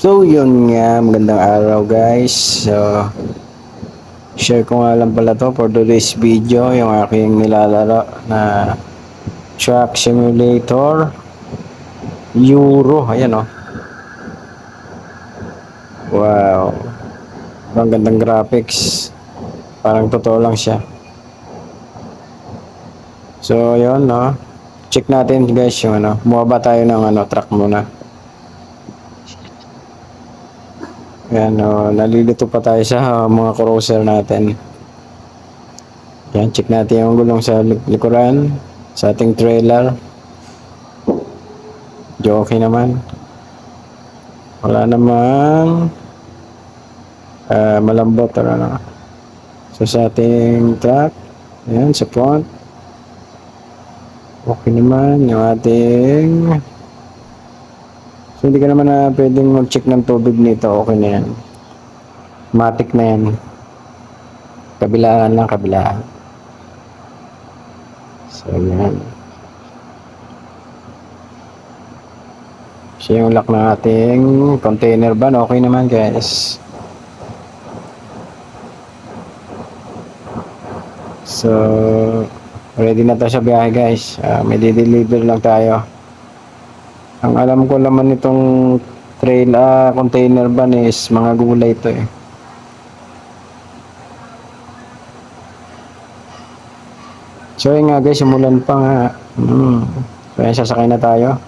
So yun nga, magandang araw guys. So share ko nga lang pala to for today's video, yung aking nilalaro na Truck Simulator Euro. Ayan oh. Wow. Ang gandang graphics. Parang totoo lang siya. So yun no. Check natin guys yung ano. Bumaba tayo ng truck muna. Ayan oh, nalilito pa tayo sa mga cruiser natin. Yan, check natin yung gulong sa likuran, sa ating trailer. Okay naman. Wala namang malambot or ano. So sa ating truck, ayan, sa front. Okay naman yung ating... So hindi ka naman na pwedeng mag-check ng tubig nito. Okay na yan. Matic na yan. Kabilaan lang, kabilaan. So yan. So yung lock ng ating container van, okay naman guys. So ready na tayo sa biyahe guys. May di-deliver lang tayo. Ang alam ko naman itong container van is mga gulay ito eh. So yun nga guys, umulan pa nga. So yan, sasakay na tayo.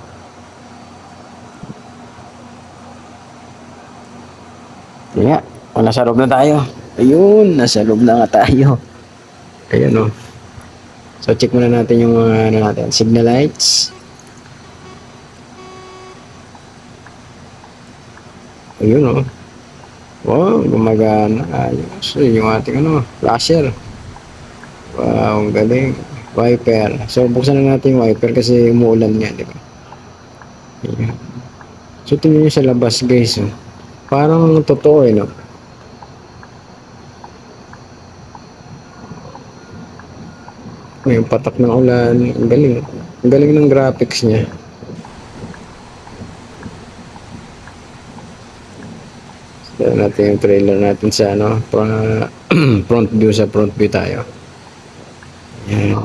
Kaya, nasa loob na tayo. Ayun, nasa loob na nga tayo. Ayun o. So, check muna natin yung natin. Signal lights. Ayun o. Wow, gumagana. Ayos. Yung ating flasher. Wow, ang galing. Wiper. So, buksan na natin yung wiper kasi umuulan nga, di ba? Ayan. So, tingnan nyo sa labas guys. Oh. Parang totoo eh, no? Yung patak ng ulan. Ang galing. Ang galing ng graphics niya. So, natin yung trailer natin sa front view, sa front view tayo. Ayan.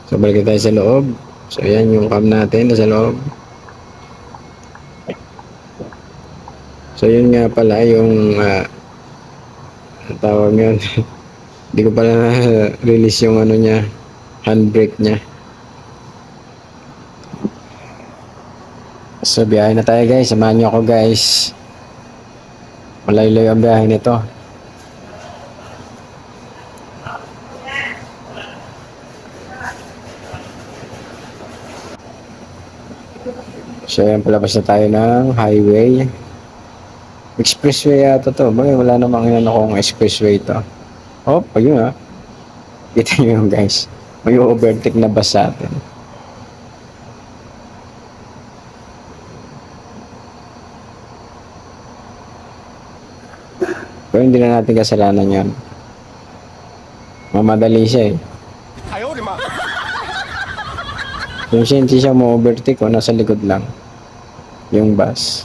So, balik tayo sa loob. So, ayan yung cam natin nasa loob. So, yun nga pala yung tawag yun. Hindi ko pala na-release yung niya, handbrake niya. So, biyahe na tayo guys. Samahan nyo ako guys. Malayo-layo ang biyahe nito. So, yan, palabas na tayo ng highway. Expressway yata to. Bagay, wala namang akong expressway to. Oh, ayun ha. Kita nyo yun guys. May overtake na bus sa atin. Pero hindi na natin kasalanan yan. Mamadali siya eh. Kung siya hindi siya ma-overtake o nasa likod lang yung bus.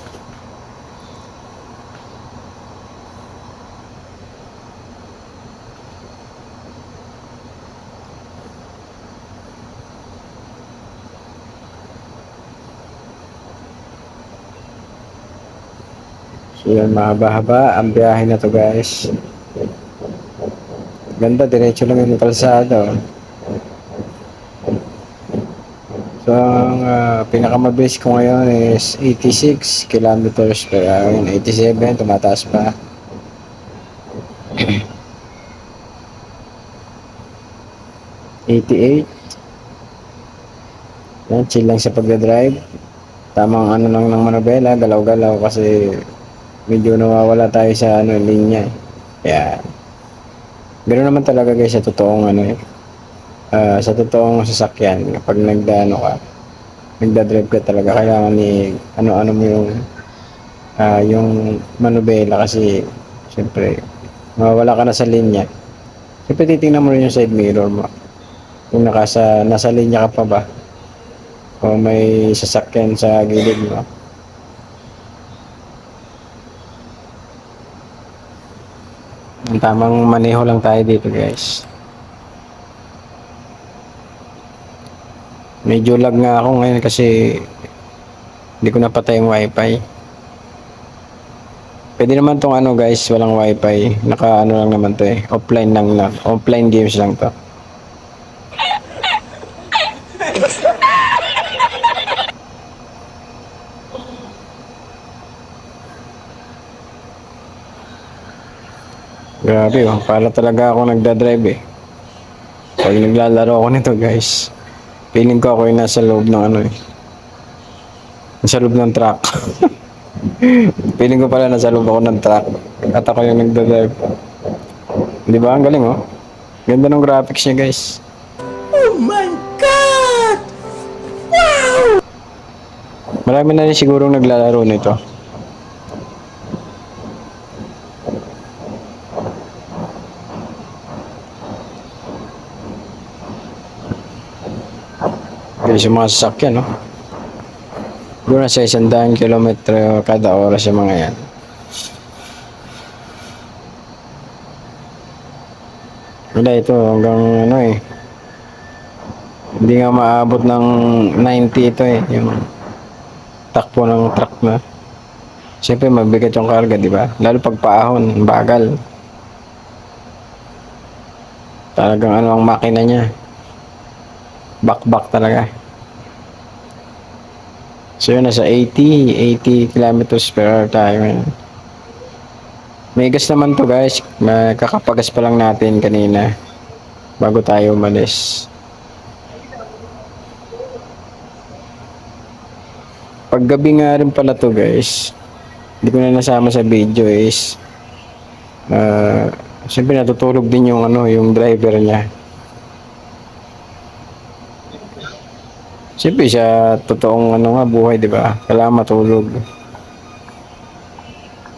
So yun, mahaba-haba ang biyahe na to guys. Ganda, diretso lang yung kalsada. So ang pinakamabilis ko ngayon is 86 kilometers per hour. 87, tumataas pa. 88. Yan, chill lang sa pagdadrive. Tamang lang ng manobela, galaw-galaw kasi medyo nawawala tayo sa linya. Kaya ganoon naman talaga guys sa totoong sa totoong sasakyan. Kapag nagdadrive ka talaga, kailangan ni ano mo yung manobela kasi syempre mawawala ka na sa linya. Syempre titingnan mo rin yung side mirror mo. Kung nasa linya ka pa ba o may sasakyan sa gilid mo. Ang tamang maneho lang tayo dito guys. Medyo lag nga ako ngayon kasi hindi ko napatay yung wifi. Pwede naman tong ano guys, walang wifi. Naka ano lang naman to eh. Offline lang na. Offline games lang to. Grabe oh, para talaga ako nagdadrive eh. Pag naglalaro ako nito guys, feeling ko ako yung nasa loob ng ano eh. Nasa loob ng truck. Feeling ko pala nasa loob ako ng truck. At ako yung nagdadrive. Di ba? Ang galing oh. Ganda ng graphics niya guys. Oh my God! Marami na rin sigurong naglalaro nito. Guys, yung mga sasakyan no. Siguro nasa 100 kilometro kada oras yung mga yan. Wala ito hanggang ano eh. Hindi nga maabot ng 90 ito eh. Yung takbo ng truck na. Siyempre mabigat yung karga, di ba? Lalo pag paahon, bagal. Talagang ano ang makina niya. Back talaga. So yun, nasa 80 kilometers per hour tayo ngayon. May gas naman to guys. Kakapagas pa lang natin kanina. Bago tayo umalis. Pag gabi nga rin pala to guys. Hindi ko na nasama sa video is siyempre natutulog din yung ano, yung driver niya. Siyempre sa totoong ano nga buhay, di ba? Kailangan matulog.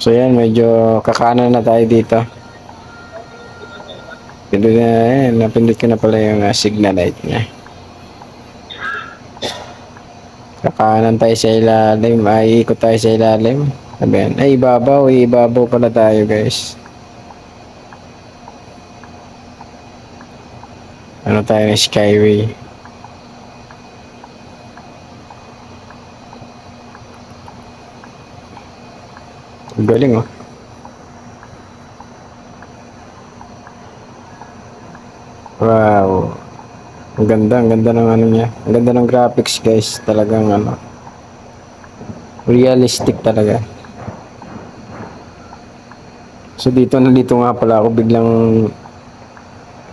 So yan, medyo kakanan na tayo dito. Pindot na, napindot ko na pala yung signal light niya. Kakanan tayo sa ilalim, ay ikot tayo sa ilalim. Sabi yan, ay ibabaw pala tayo guys. Ano tayo ng Skyway. Galing oh. Wow. Ang ganda ng ano niya. Ang ganda ng graphics guys. Talagang ano. Realistic talaga. So dito nga pala ako biglang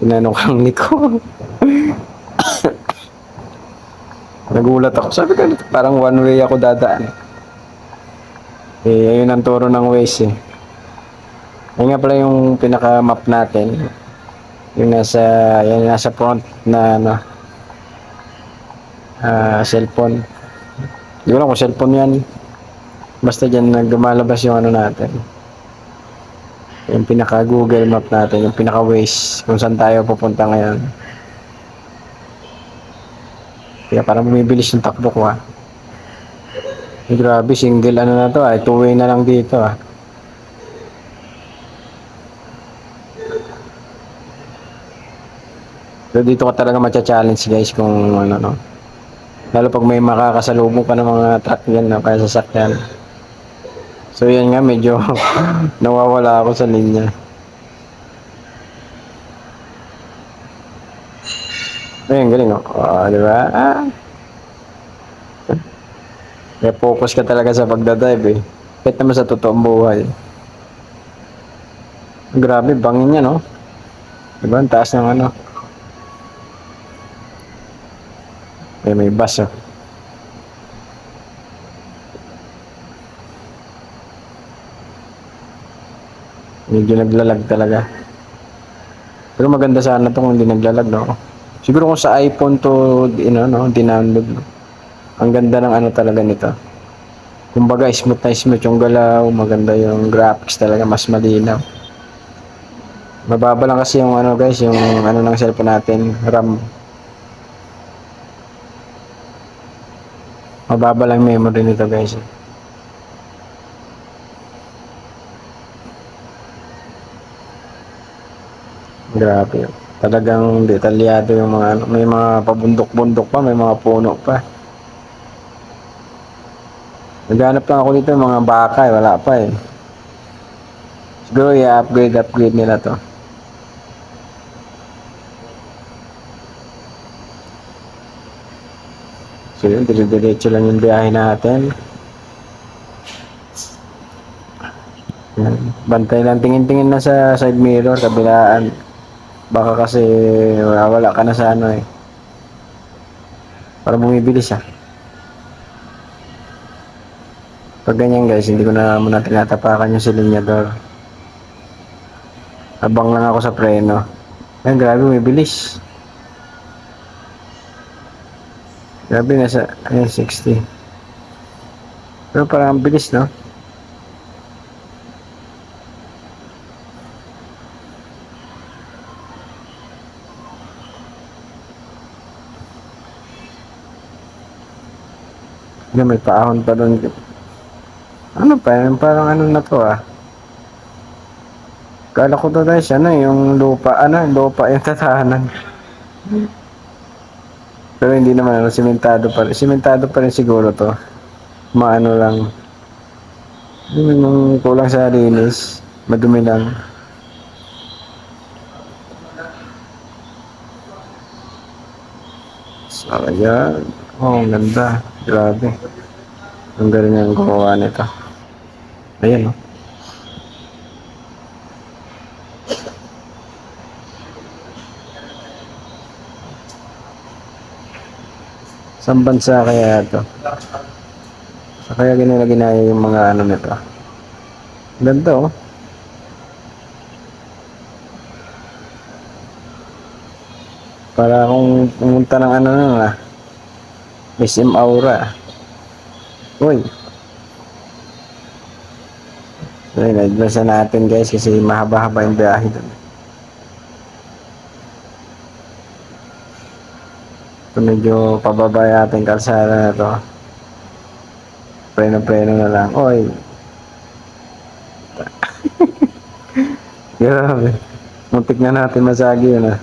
inano kang niko. Nagulat ako. Sabi ko parang one way ako dadaan. Eh ayun ang turo ng Waze eh. Ayun nga pala yung pinaka map natin. Yung nasa front na ano, cellphone. Hindi ko alam kung cellphone yan. Basta dyan lumalabas yung ano natin. Yung pinaka Google Map natin, yung pinaka Waze, kung saan tayo pupunta ngayon. Kaya parang bumibilis yung takbo ko ha. Grabe, single ano na to ay two-way na lang dito ah. So dito ka talaga matcha-challenge guys kung ano no. Lalo pag may makakasalubong ka ng mga truck yan na kaya sasakyan. So yan nga medyo nawawala ako sa linya. Ayun, galing oh. Di ba? May focus ka talaga sa pagdadrive eh. Kahit naman sa totoong buhay. Grabe, bangin niya no. Diba? Ang taas ng ano. May bus oh. Medyo naglalag talaga. Pero maganda sana to kung hindi naglalag no. Siguro kung sa iPhone to dinownload no. Ang ganda ng ano talaga nito. Kumbaga smooth na smooth yung galaw, maganda yung graphics talaga, mas malinaw. Mababa lang kasi yung ano guys, yung ano ng cellphone natin, RAM. Mababa lang memory nito guys. Grabe. Talagang detalyado yung mga ano. May mga pabundok-bundok pa, may mga puno pa. Naghanap lang ako dito ng mga baka eh, wala pa eh. Siguro i-upgrade nila to. So yun, dire-diretso lang yung biyahe natin. Yan. Bantay lang, tingin-tingin na sa side mirror, kabilaan. Baka kasi wala ka na sa ano eh. Para bumibilis ah. Pag ganyan guys, hindi ko na muna tinatapakan yung silinyador. Abang lang ako sa preno. Ayun, grabe, bumibilis. Grabe, nasa, ayun, 60. Pero parang ang bilis, no? Hindi, may paahon pa doon. Ano pa yun? Parang ano na to ah. Kala ko to guys, ano yung lupa, ano, lupa yung tatahanan. Pero hindi naman, ano, simentado pa rin. Simentado pa rin siguro to. Maano lang. Yung kulang sa linis. Madumi lang. So, ayan. Oh, ang ganda. Grabe. Ang galing ang gumawa nito. Ayan, oh. Saan bansa kaya ito? So, kaya ginaya yung mga ano nito. Ganda, oh. Para akong pumunta ng ano na, SM Aura. Uy. So, yun, advance na natin guys kasi mahaba-haba yung biyahe doon. So, medyo pababa yata yung kalsada na to. Preno-preno na lang. Oy. Grabe. Muntik na natin masagi yun ah.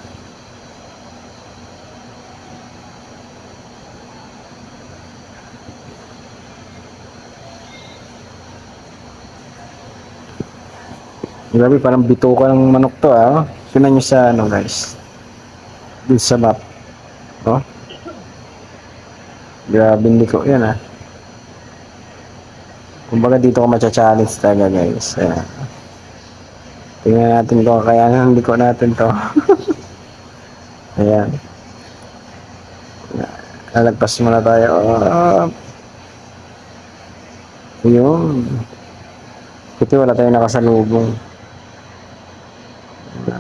Grabe, parang bituka ng manok to ah. Tingnan nyo sa ano guys. Dito sa map. Oh. Grabe hindi ko yan ah. Kumbaga dito ko matcha-challenge talaga guys. Ayan. Tingnan natin kung kakayanan ng liko natin to. Ayan. Lalagpas muna tayo. Oh. Yun. Kasi wala tayong nakasalubong.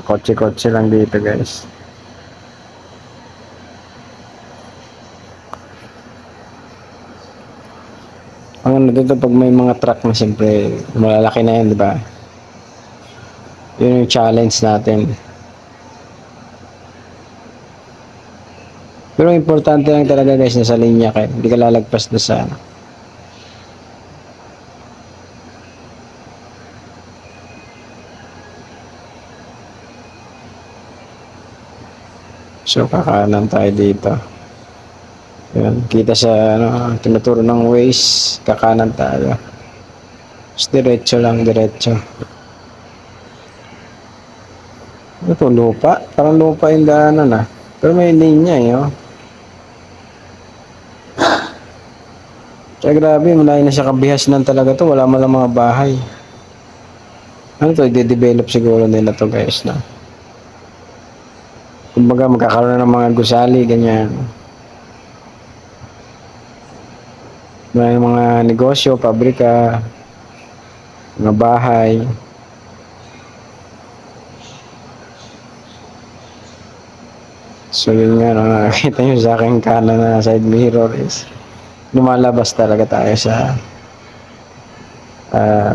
Kotse-kotse lang dito guys. Ang ano dito pag may mga truck na siyempre malalaki na yan, di ba? Yun yung challenge natin. Pero importante lang talaga guys na sa linya ka. Hindi ka lalagpas na sa ano. So kakanan tayo dito. Yan, kita sa ano, tinuturo ng Waze, kakanan tayo. Just diretso lang, diretso. Ito, lupa. Parang lupa yung daanan ah. Pero may linya eh, oh. Kaya grabe, malayo na siya kabihasnan talaga to. Wala man lang mga bahay. Ano to, i-develop siguro nila to guys na. Kumbaga magkakaroon ng mga gusali, ganyan. May mga negosyo, pabrika, mga bahay. So yun nga, no, nakakita nyo sa aking kanan na side mirror is lumalabas talaga tayo sa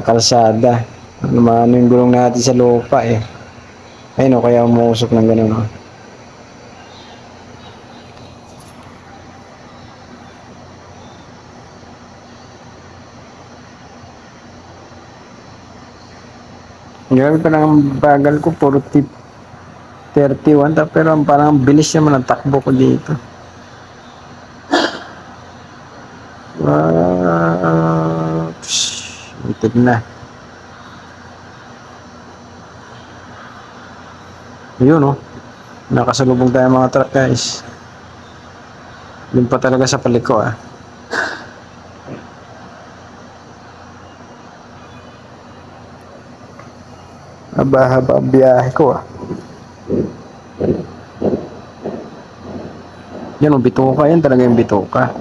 kalsada. Ano yung gulong natin sa lupa eh. Ayun o, kaya umuusok ng gano'n o. Grabe pa lang ang bagal ko, puro tip. 31 pero parang bilis naman ang takbo ko dito. Itik na. Yun oh. Nakasalubong tayo mga truck guys. Yun pa talaga sa paliko ah. Haba-haba ang biyahe ko ah. Yan oh, bituka. Yan talaga yung bituka.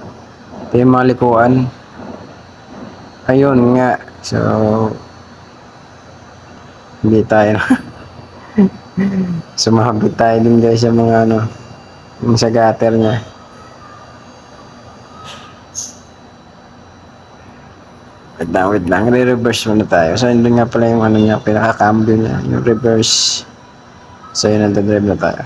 Ito yung mga likuan. Ayun nga. So, hindi tayo sumabit tayo din guys sa mga ano, yung sa gutter niya. Wait lang, re-reverse muna tayo. So, yun nga pala yung ano niya, pinaka-cambio niya, yung reverse. So, yun, nandadrive na tayo.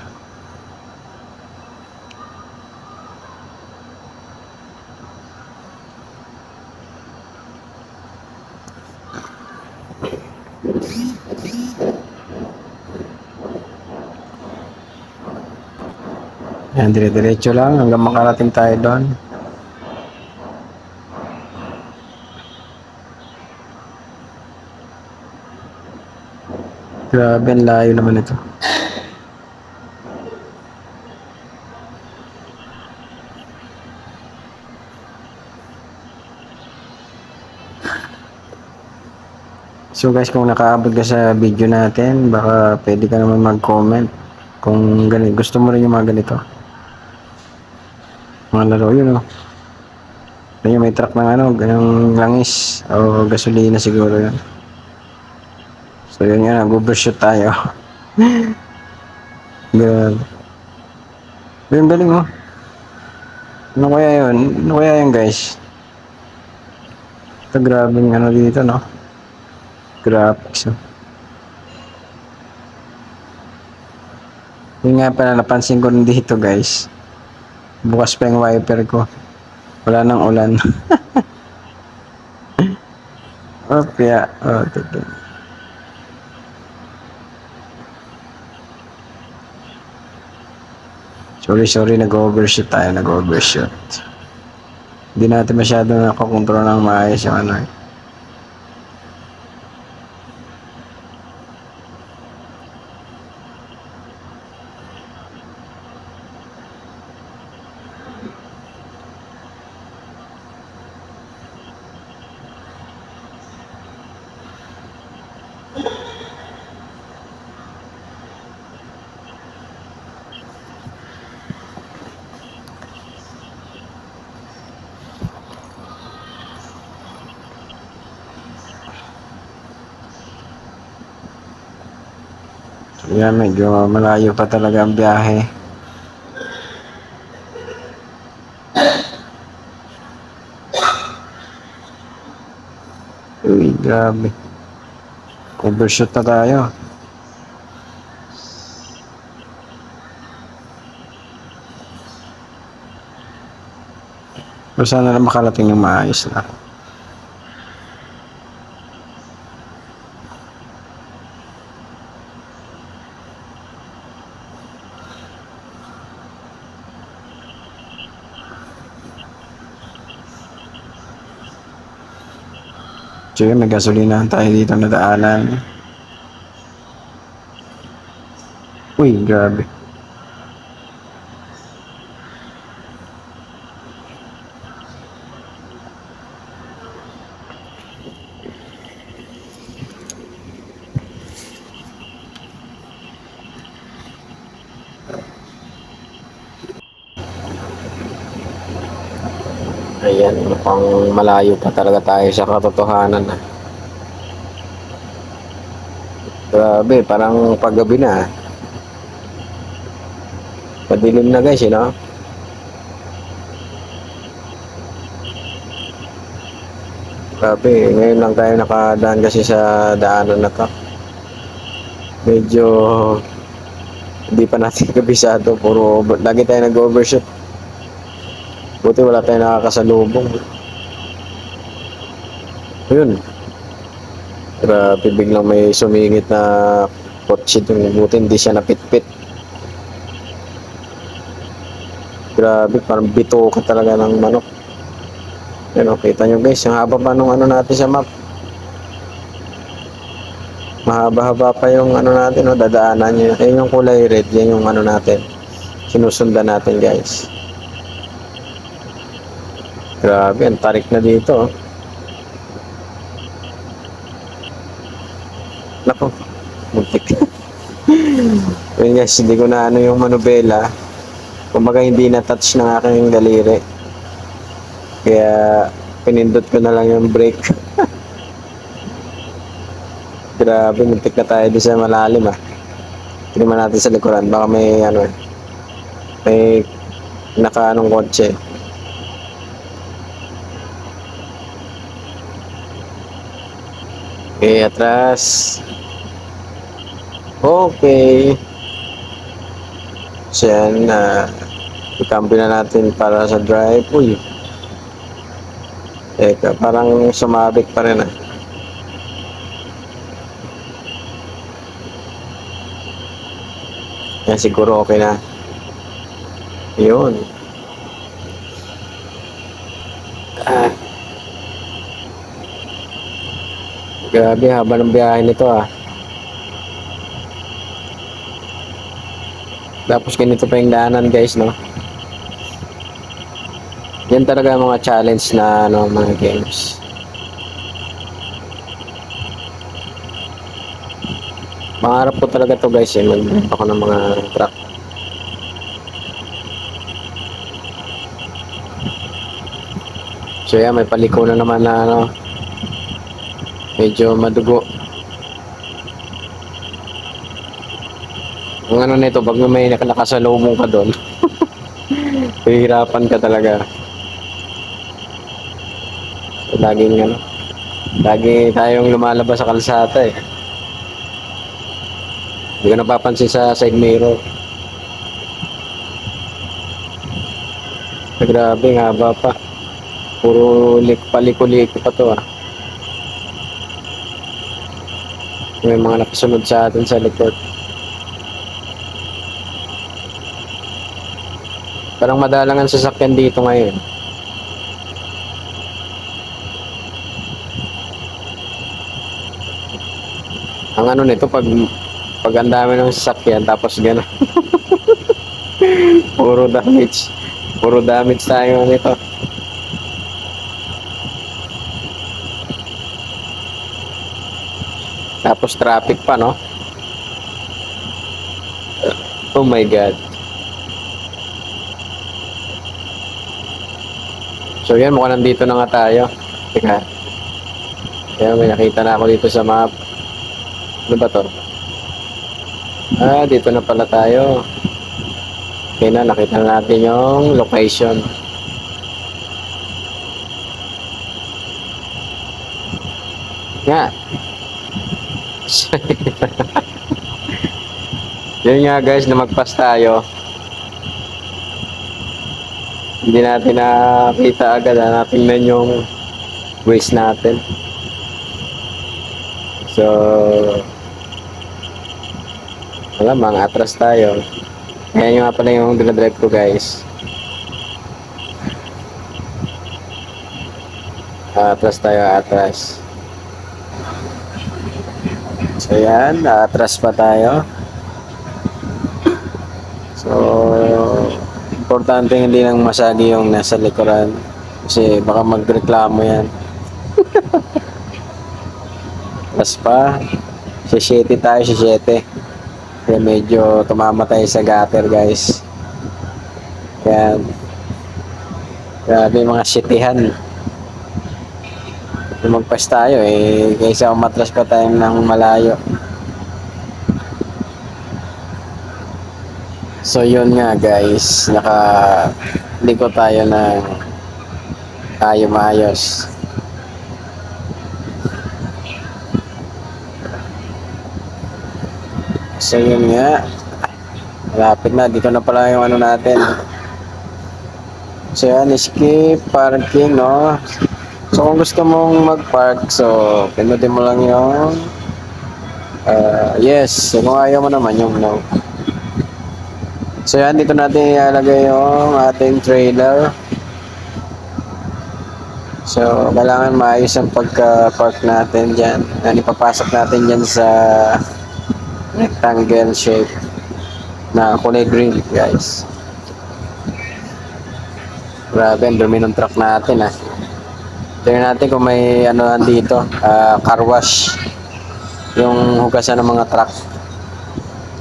Yan, dire-diretso lang hanggang makarating tayo doon. Grabe, ang layo naman ito. So guys, kung nakaabot ka sa video natin, baka pwede ka naman mag-comment kung gusto mo rin yung mga ganito. Mga laro yun oh. Ayun, may truck ng ano, ganang langis o gasolina siguro yun. So yun yan, nag-overshoot tayo. Grabe. Yung galing oh. Ano kaya yun? Ano kaya yun guys? Ito grabe yung ano dito no. Graphics oh. Yun nga pala, napansin ko rin dito guys. Bukas pa yung wiper ko. Wala nang ulan. Opya. Oh, tignan. Sorry, nag-overshoot tayo, nag-overshoot. Hindi natin masyado nakakontrol ng maayos yung ano eh. Yan, medyo malayo pa talaga ang biyahe. Uy, grabe. Overshoot na tayo. Pero sana na makarating ng maayos na. So yun, may gasolinahan tayo dito na daanan. Uy, grabe. Ayan, mukhang malayo pa talaga tayo sa katotohanan. Grabe, parang paggabi na. Padilim na guys, you know? Grabe, ngayon lang tayo nakadaan kasi sa daanan na to. Medyo hindi pa natin kabisado, puro lagi tayo nag-overshoot. Buti wala tayong nakakasalubong. Yun. Grabe, biglang may sumingit na kotse dun. Buti hindi siya napitpit. Grabe, parang bito ka talaga ng manok. Yan o, kita nyo guys, yung haba pa nung ano natin sa map. Mahaba-haba pa yung ano natin, no, dadaanan nyo. Ayun yung kulay red, yan yung ano natin. Sinusundan natin guys. Grabe, ang tarik na dito. Oh. Naku, muntik. Yun guys, hindi ko na ano yung manubela. Kumbaga hindi na-touch ng aking daliri. Kaya pinindot ko na lang yung brake. Grabe, muntik na tayo doon sa malalim ah. Tingnan natin sa likuran, baka may ano, may nakaanong kotse. Okay, atras. Okay. So yan, ikampi na natin para sa drive. Uy. Teka, parang sumabit pa rin ah. Yan, siguro okay na. Yun. Grabe, haba ng biyahe nito ah. Tapos ganito pa yung daanan guys, no? Yan talaga mga challenge na ano, mga games. Pangarap ko talaga to guys, mag-drive ako ng mga truck. So yan, may paliko na naman na ano, medyo madugo. Ang ano nito, pag may nakasalubong ka doon, hihirapan ka talaga. So, lagi tayong lumalabas sa kalsada eh. Hindi ko napapansin sa side mirror. Grabe, ang haba pa. Puro paliko-liko pa to ah. May mga nakasunod sa atin sa likod. Parang madalang ang sasakyan dito ngayon. Ang ano nito, pag ang dami ng sasakyan, tapos gano'n. Puro damage. Puro damage tayo nito. Tapos traffic pa, no? Oh my God. So yan, mukhang nandito na nga tayo. Teka. Kaya may nakita na ako dito sa map. Ano ba to? Ah, dito na pala tayo. Okay na, nakita na natin yung location. Nga. Yun nga guys, na magpas tayo. Hindi natin nakita agad, hanapin na yung waste natin. So, alam, mga atras tayo. Ayan yung nga pala yung dinadrive ko guys. Atras tayo, atras. So yan, atras pa tayo. So, importante hindi nang masagi yung nasa likuran. Kasi baka magreklamo yan. Atras pa. Si 7 tayo, si 7. Kaya medyo tumama tayo sa gutter guys. Yan. Grabe mga sitihan. Magpas tayo eh. Kaysa umatras pa tayo ng malayo. So yun nga guys. Liko tayo ng maayos. So yun nga. Malapit na. Dito na pala yung ano natin. So yan. Skip parking, no? So kung gusto mong mag-park, so pinutin mo lang yung yes. So kung ayaw mo naman yung no. So yan, dito natin ilalagay yung ating trailer. So, kailangan maayos ang pagka-park natin dyan. Yan, ipapasok natin dyan sa rectangle shape na kulay green, guys. Grabe, ang dumi ng truck natin, ah. Tingnan natin kung may ano dito, car wash. Yung hugasan ng mga truck.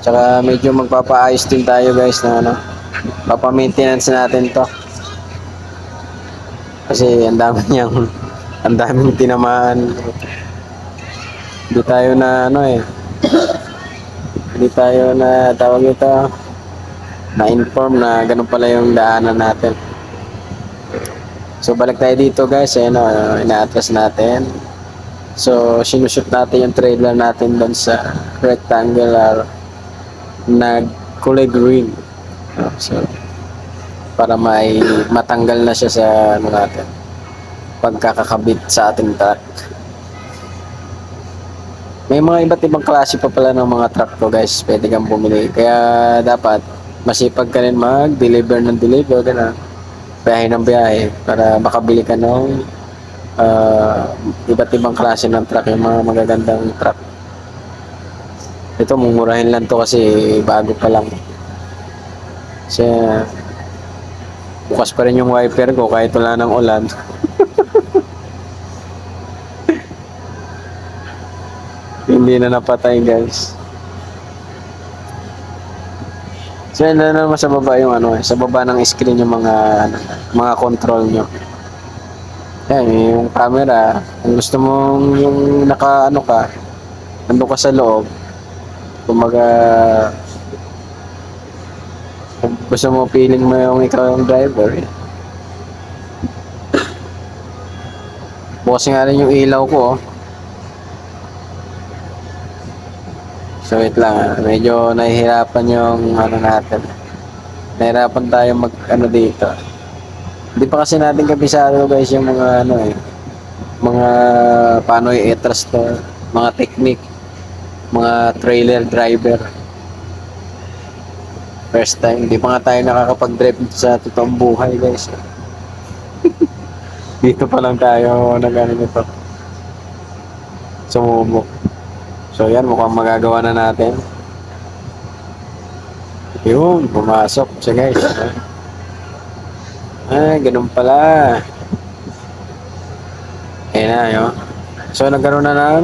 Tsaka medyo magpapaayos din tayo, guys, na ano. Papa-maintenance natin to. Kasi ang daming tinamaan. Hindi tayo na ano eh. Hindi tayo na tawag ito na-inform na ganun pala yung daanan natin. So balik tayo dito, guys. Ayan o, ina-atras natin. So sinushoot natin yung trailer natin doon sa rectangular na kulay green. So para matanggal na siya sa ano natin pagkakakabit sa ating truck. May mga iba't ibang klase pa pala ng mga truck to, guys. Pwede kang bumili, kaya dapat masipag ka rin mag-deliver ng deliver, gano'n, biyahe ng biyahe para makabili ka ng iba't ibang klase ng truck, yung mga magagandang truck. Ito mumurahin lang to kasi bago pa lang. Kasi bukas pa rin yung wiper ko kahit wala ng ulan. Hindi na napatay, guys. So yun na naman sa baba yung ano, sa baba ng screen yung mga control nyo. Yan, yung camera, kung gusto mong yung naka ano ka, nandun ka sa loob, kumaga kung gusto mo feeling mo yung ikaw yung driver, eh. Bukas nga rin yung ilaw ko, oh. So wait lang, medyo nahihirapan yung ano natin. Nahihirapan tayo mag ano dito. Hindi pa kasi natin kabisado, guys, yung mga ano eh, mga paano i-atras to, mga technique, mga trailer driver. First time, hindi pa nga tayo nakakapag-drive sa totoong buhay, guys. Dito pa lang tayo nag-ano nito. Sumubok. So yan, mukhang magagawa na natin. Yun, pumasok siya, guys. Ganun pala. Ayan na, yun. So nagkaroon na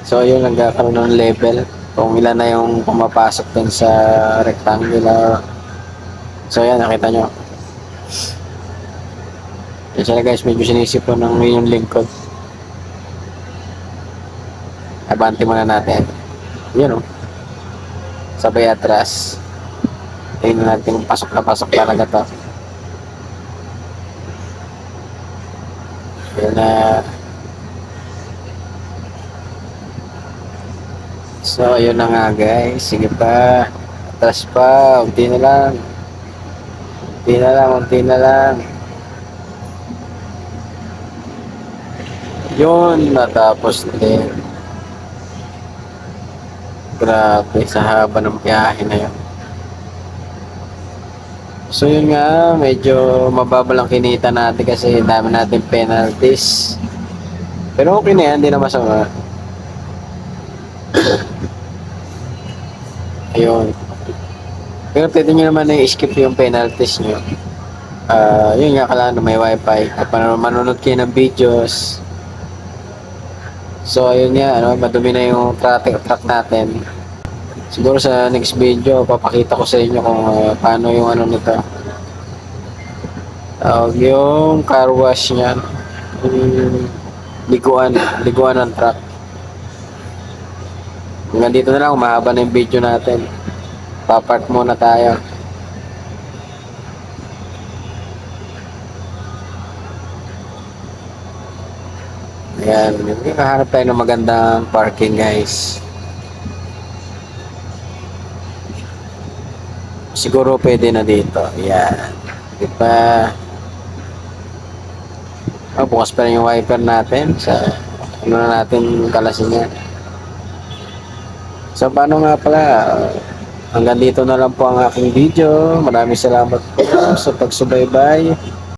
nagkaroon ng level. Kung ilan na yung pumapasok dun sa rectangular. So yan, nakita nyo. Yan sila, guys, medyo sinisip ko ng yung lingkod. Abante muna natin. Yun, oh. Sabay atras. Tingnan natin kung pasok talaga to. Yan na. So, yun na nga, guys. Sige pa. Atras pa. Unti na lang. Unti na lang. Yun, natapos din. Grabe, sa haba ng biyahe na yun. So yun nga, medyo mababa lang kinita natin kasi dami natin penalties. Pero okay na yan, hindi na masama. Ayun. Pero pwede nyo naman i-skip yung penalties nyo. Yun nga, kailangan na may wifi. Para manonood kayo ng videos. So ayun nga, madumi na yung truck natin. Siguro sa next video, papakita ko sa inyo kung paano yung ano nito. Yung car wash niyan. Yung liguan ng truck. Hanggang dito na lang, mahaba na yung video natin. Papark muna tayo. Ayan, nakahanap tayo ng magandang parking, guys. Siguro pwede na dito. Ayan. Diba? Bukas pa rin yung wiper natin. Sa ano na natin kalasin niya. So paano nga pala? Hanggang dito na lang po ang aking video. Maraming salamat po sa pagsubaybay.